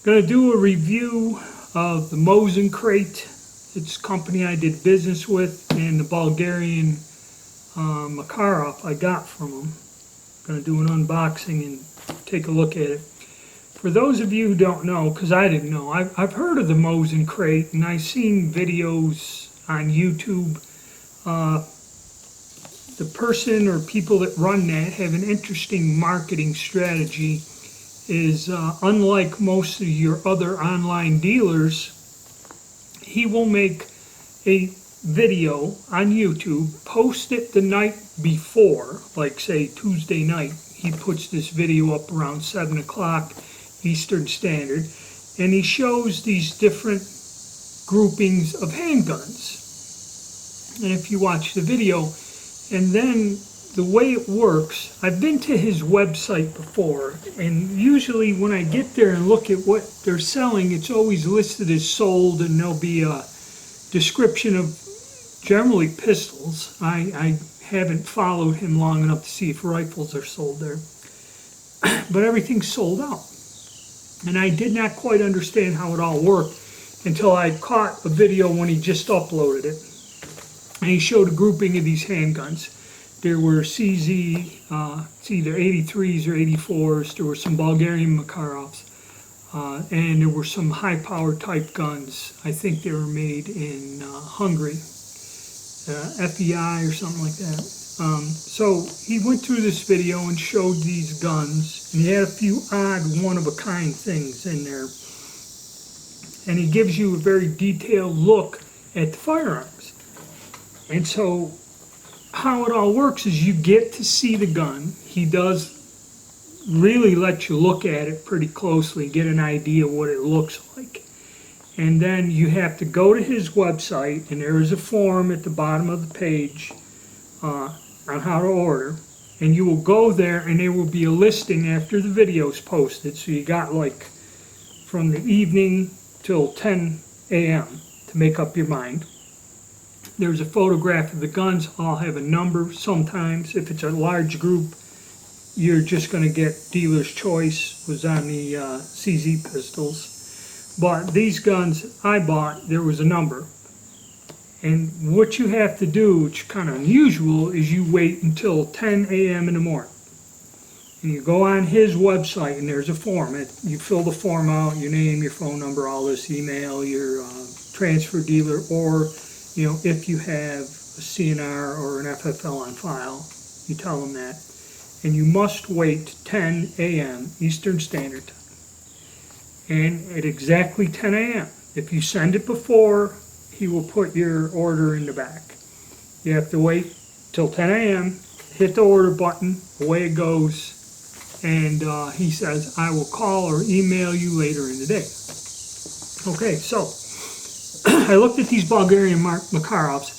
Going to do a review of the Mosin Crate. It's a company I did business with, and the Bulgarian Makarov I got from them. Going to do an unboxing and take a look at it. For those of you who don't know, because I didn't know, I've heard of the Mosin Crate, and I've seen videos on YouTube. The person or people that run that have an interesting marketing strategy. Is unlike most of your other online dealers, he will make a video on YouTube, post it the night before, like say Tuesday night. He puts this video up around 7 o'clock Eastern Standard, and he shows these different groupings of handguns. And if you watch the video, and then the way it works, I've been to his website before, and usually when I get there and look at what they're selling, it's always listed as sold, and there'll be a description of generally pistols. I haven't followed him long enough to see if rifles are sold there. But everything's sold out. And I did not quite understand how it all worked until I caught a video when he just uploaded it. And he showed a grouping of these handguns. There were CZ, it's either 83s or 84s. There were some Bulgarian Makarovs. And there were some high-power type guns. I think they were made in Hungary, FEI or something like that. So he went through this video and showed these guns, and he had a few odd one-of-a-kind things in there. And he gives you a very detailed look at the firearms. And so how it all works is you get to see the gun. He does really let you look at it pretty closely, get an idea what it looks like. And then you have to go to his website, and there is a form at the bottom of the page on how to order. And you will go there, and there will be a listing after the video is posted. So you got like from the evening till 10 a.m. to make up your mind. There's a photograph of the guns. I'll have a number sometimes. If it's a large group, you're just going to get dealer's choice, was on the CZ pistols. But these guns I bought, there was a number. And what you have to do, which is kind of unusual, is you wait until 10 a.m. in the morning. And you go on his website, and there's a form. You fill the form out, your name, your phone number, all this, email, your transfer dealer, or if you have a CNR or an FFL on file, you tell them that. And you must wait 10 a.m. Eastern Standard Time. And at exactly 10 a.m., if you send it before, he will put your order in the back. You have to wait till 10 a.m., hit the order button, away it goes, and he says, I will call or email you later in the day. Okay, so I looked at these Bulgarian Makarovs.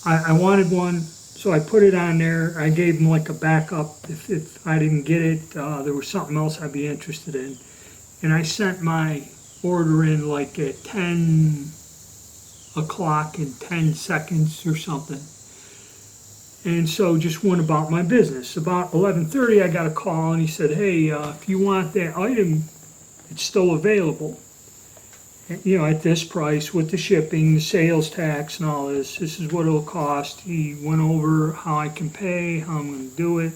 I wanted one, so I put it on there. I gave them like a backup. If I didn't get it, there was something else I'd be interested in. And I sent my order in like at 10 o'clock and 10 seconds or something. And so just went about my business. About 11:30 I got a call, and he said, hey, if you want that item, it's still available. At this price with the shipping, the sales tax and all this. This is what it'll cost. He went over how I can pay, how I'm going to do it.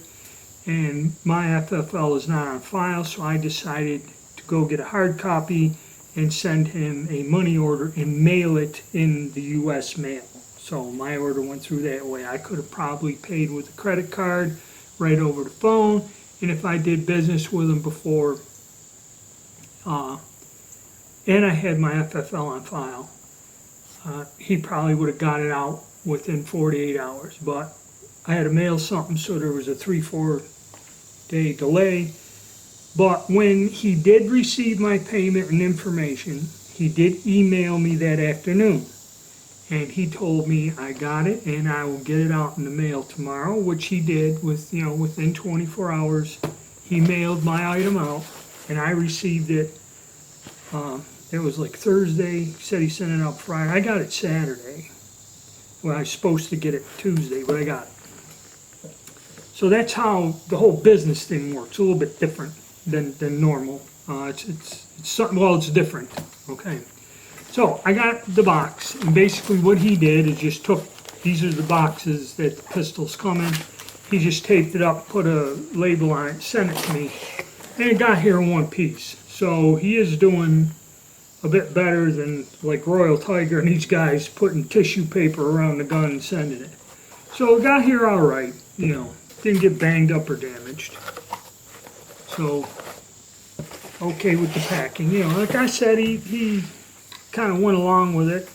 And my FFL is not on file, so I decided to go get a hard copy and send him a money order and mail it in the U.S. mail. So my order went through that way. I could have probably paid with a credit card right over the phone. And if I did business with him before, and I had my FFL on file, he probably would have got it out within 48 hours. But I had to mail something, so there was a 3-4 day delay. But when he did receive my payment and information, he did email me that afternoon. And he told me I got it and I will get it out in the mail tomorrow, which he did within 24 hours. He mailed my item out, and I received it. It was like Thursday. He said he sent it out Friday. I got it Saturday. Well, I was supposed to get it Tuesday, but I got it. So that's how the whole business thing works. A little bit different than normal. It's something, well, it's different. Okay. So I got the box, and basically what he did is just took, these are the boxes that the pistols come in. He just taped it up, put a label on it, sent it to me, and it got here in one piece. So he is doing a bit better than like Royal Tiger and these guys putting tissue paper around the gun and sending it. So it got here all right, you know, didn't get banged up or damaged. So, okay with the packing. You know, like I said, he kind of went along with it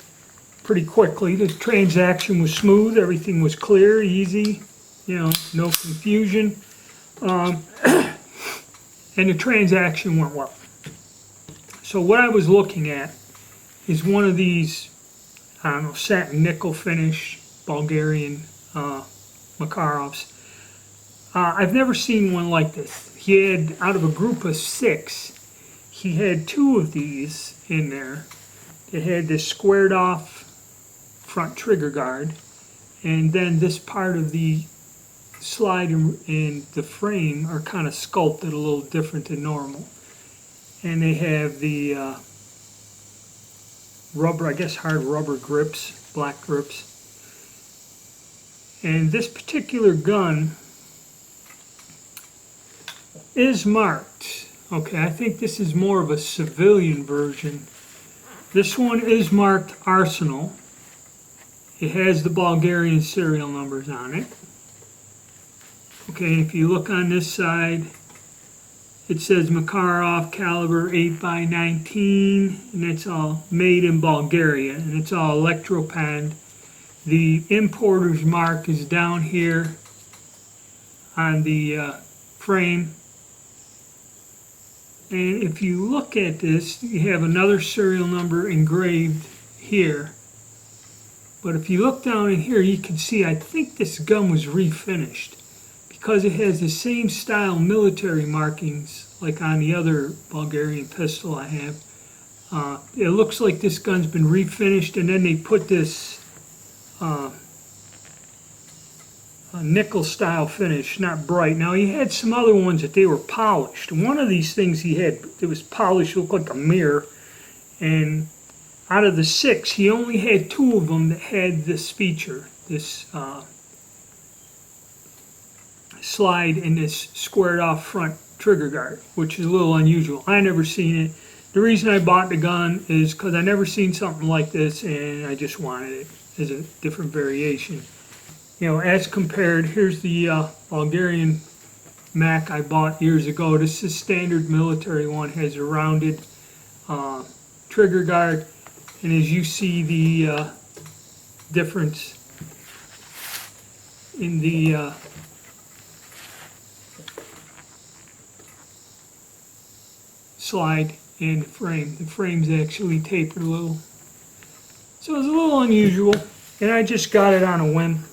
pretty quickly. The transaction was smooth, everything was clear, easy, you know, no confusion. And the transaction went well. So what I was looking at is one of these, I don't know, satin nickel finish Bulgarian Makarovs. I've never seen one like this. He had, out of a group of 6, he had 2 of these in there. It had this squared off front trigger guard, and then this part of the slide and the frame are kind of sculpted a little different than normal. And they have the rubber, I guess hard rubber grips, black grips. And this particular gun is marked. Okay, I think this is more of a civilian version. This one is marked Arsenal. It has the Bulgarian serial numbers on it. Okay, and if you look on this side, it says Makarov caliber 8x19, and it's all made in Bulgaria, and it's all electropanned. The importer's mark is down here on the frame. And if you look at this, you have another serial number engraved here. But if you look down in here, you can see, I think this gun was refinished, because it has the same style military markings like on the other Bulgarian pistol I have. It looks like this gun's been refinished, and then they put this nickel style finish, not bright. Now he had some other ones that they were polished. One of these things he had, it was polished, looked like a mirror, and out of the 6, he only had 2 of them that had this feature, this slide and this squared off front trigger guard, which is a little unusual. I never seen it. The reason I bought the gun is because I never seen something like this, and I just wanted it as a different variation. You know, as compared, here's the Bulgarian Mac I bought years ago. This is standard military one, has a rounded trigger guard, and as you see the difference in the slide and the frame. The frame's actually tapered a little. So it's a little unusual, and I just got it on a whim.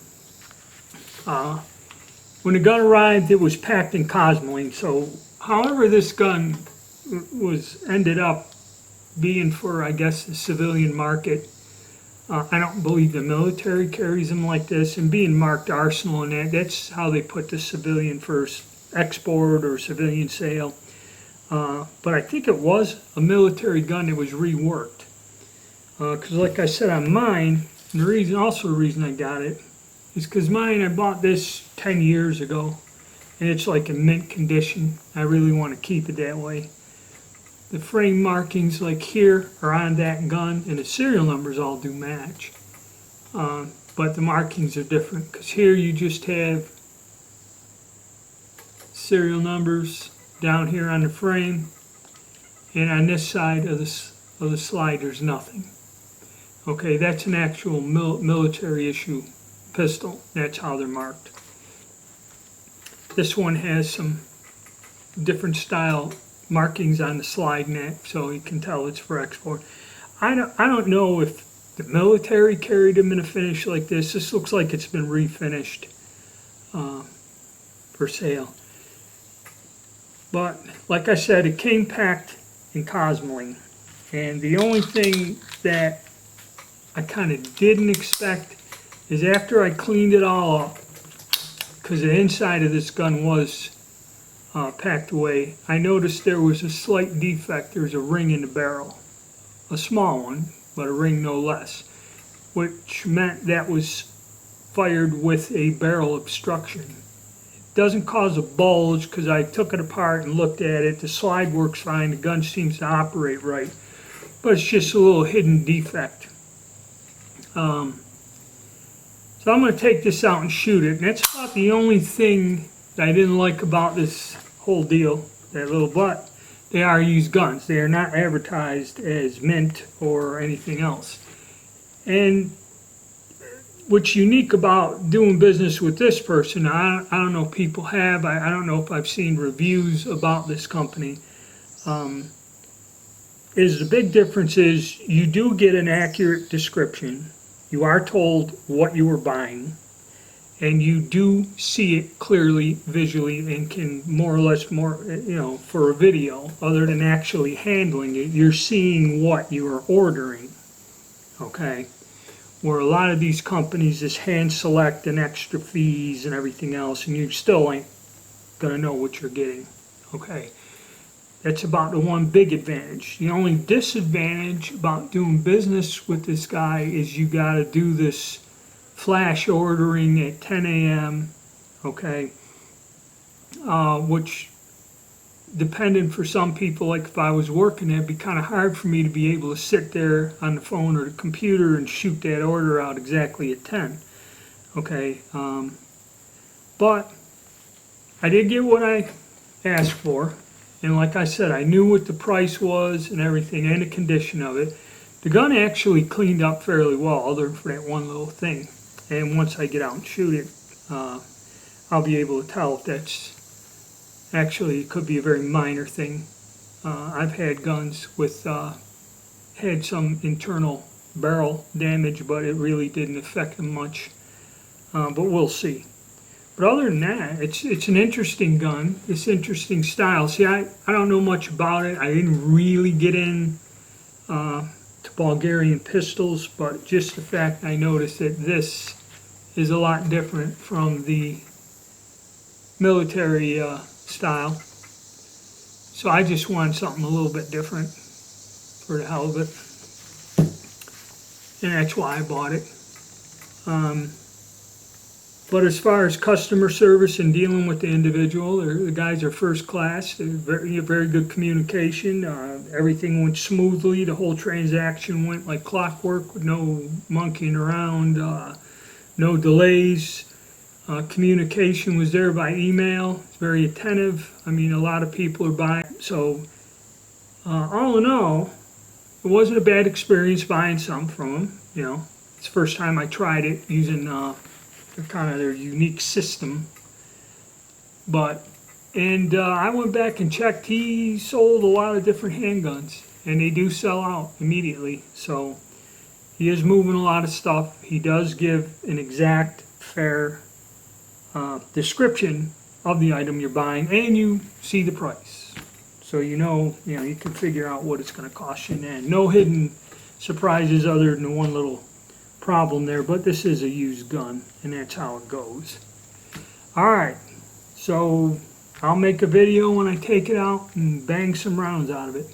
When the gun arrived, it was packed in cosmoline, so however this gun ended up being for, I guess, the civilian market, I don't believe the military carries them like this, and being marked Arsenal and that's how they put the civilian first export or civilian sale. But I think it was a military gun that was reworked. Because like I said on mine, and the reason I got it is because mine, I bought this 10 years ago, and it's like in mint condition. I really want to keep it that way. The frame markings like here are on that gun, and the serial numbers all do match. But the markings are different, because here you just have serial numbers down here on the frame, and on this side of the slide there's nothing. Okay, that's an actual military issue pistol. That's how they're marked. This one has some different style markings on the slide net, so you can tell it's for export. I don't know if the military carried them in a finish like this. This looks like it's been refinished for sale. But like I said, it came packed in cosmoline, and the only thing that I kind of didn't expect is after I cleaned it all up, because the inside of this gun was packed away, I noticed there was a slight defect. There's a ring in the barrel, a small one, but a ring no less, which meant that was fired with a barrel obstruction. It doesn't cause a bulge because I took it apart and looked at it. The slide works fine, the gun seems to operate right, but it's just a little hidden defect. So I'm going to take this out and shoot it, and that's about the only thing that I didn't like about this whole deal, that little butt. They are used guns. They are not advertised as mint or anything else. And what's unique about doing business with this person, I don't know if people have, I don't know if I've seen reviews about this company, is the big difference is you do get an accurate description. You are told what you were buying, and you do see it clearly visually and can more or less, for a video, other than actually handling it, you're seeing what you are ordering, okay? Where a lot of these companies is hand select and extra fees and everything else, and you still ain't gonna know what you're getting, okay? That's about the one big advantage. The only disadvantage about doing business with this guy is you got to do this flash ordering at 10 a.m., okay? Which, depending for some people, like if I was working, it'd be kind of hard for me to be able to sit there on the phone or the computer and shoot that order out exactly at 10, okay? But I did get what I asked for. And like I said, I knew what the price was and everything and the condition of it. The gun actually cleaned up fairly well, other than for that one little thing. And once I get out and shoot it, I'll be able to tell if that's actually, it could be a very minor thing. I've had guns with, had some internal barrel damage, but it really didn't affect them much. But we'll see. But other than that, it's an interesting gun. It's interesting style. See, I don't know much about it. I didn't really get in to Bulgarian pistols, but just the fact I noticed that this is a lot different from the military style. So I just wanted something a little bit different for the hell of it. And that's why I bought it. But as far as customer service and dealing with the individual, the guys are first class. They're very good communication. Everything went smoothly. The whole transaction went like clockwork with no monkeying around, no delays. Communication was there by email. It's very attentive. I mean, a lot of people are buying. So all in all, it wasn't a bad experience buying something from them. You know, it's the first time I tried it using kind of their unique system. But, I went back and checked, he sold a lot of different handguns, and they do sell out immediately. So he is moving a lot of stuff. He does give an exact, fair description of the item you're buying, and you see the price. So you can figure out what it's going to cost you, and no hidden surprises other than the one little problem there, but this is a used gun, and that's how it goes. Alright, so I'll make a video when I take it out and bang some rounds out of it.